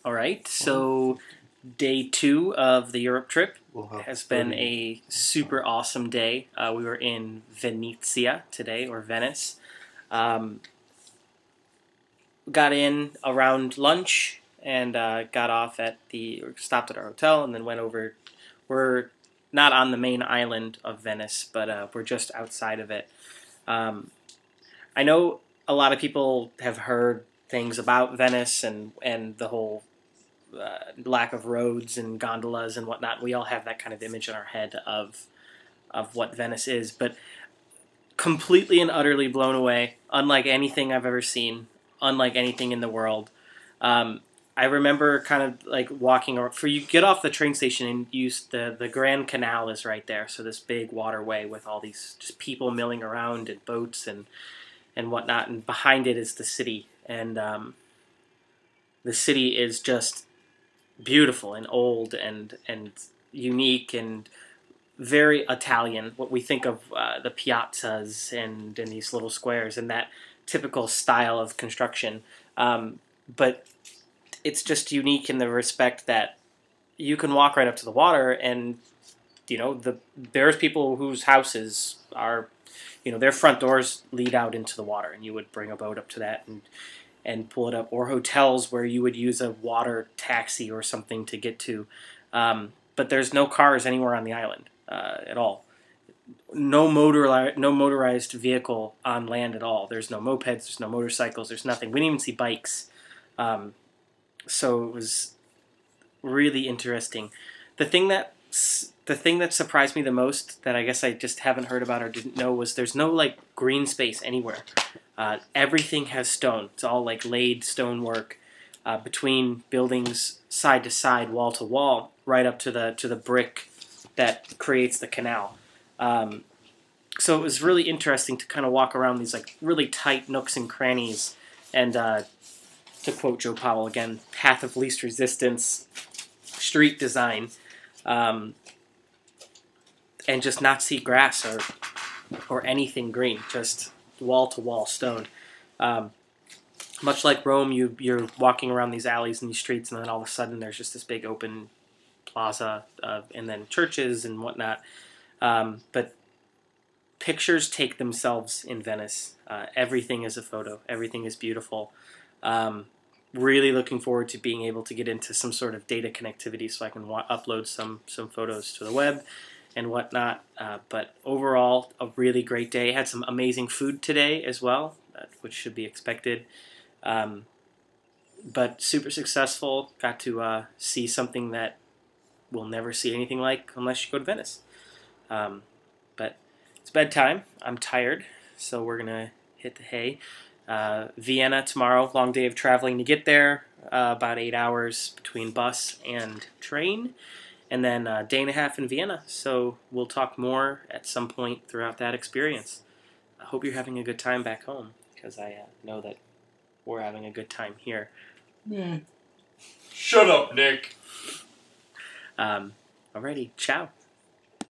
All right, so day 2 of the Europe trip has been a super awesome day. We were in Venezia today, or Venice. Um, got in around lunch and got off stopped at our hotel and then went over. We're not on the main island of Venice, but we're just outside of it. Um, I know a lot of people have heard things about Venice and the whole lack of roads and gondolas and whatnot. We all have that kind of image in our head of what Venice is, but completely and utterly blown away. Unlike anything I've ever seen, unlike anything in the world. I remember kind of like walking, or for you get off the train station and use the Grand Canal is right there. So this big waterway with all these just people milling around and boats and whatnot, and behind it is the city, and the city is just beautiful and old and unique and very Italian. What we think of the piazzas and these little squares and that typical style of construction, but it's just unique in the respect that you can walk right up to the water, and there's people whose houses are, their front doors lead out into the water, and you would bring a boat up to that and pull it up, or hotels where you would use a water taxi or something to get to. But there's no cars anywhere on the island at all. No motorized vehicle on land at all. There's no mopeds, there's no motorcycles, there's nothing. We didn't even see bikes. So it was really interesting. The thing that surprised me the most, that I guess I just haven't heard about or didn't know, was there's no like green space anywhere. Everything has stone. It's all like laid stonework between buildings, side to side, wall to wall, right up to the brick that creates the canal. So it was really interesting to kind of walk around these like really tight nooks and crannies, and to quote Joe Powell again, path of least resistance, street design, and just not see grass or anything green, just wall-to-wall stone. Much like Rome, you're walking around these alleys and these streets, and then all of a sudden there's just this big open plaza, and then churches and whatnot. But pictures take themselves in Venice. Everything is a photo. Everything is beautiful. Really looking forward to being able to get into some sort of data connectivity so I can upload some photos to the web and whatnot. But overall, a really great day. Had some amazing food today as well, which should be expected. But super successful. Got to see something that we'll never see anything like unless you go to Venice. But it's bedtime. I'm tired, so we're going to hit the hay. Vienna tomorrow, long day of traveling to get there, about 8 hours between bus and train, and then a day and a half in Vienna. So we'll talk more at some point throughout that experience. I hope you're having a good time back home, because I know that we're having a good time here. Shut up, Nick. Alrighty, ciao.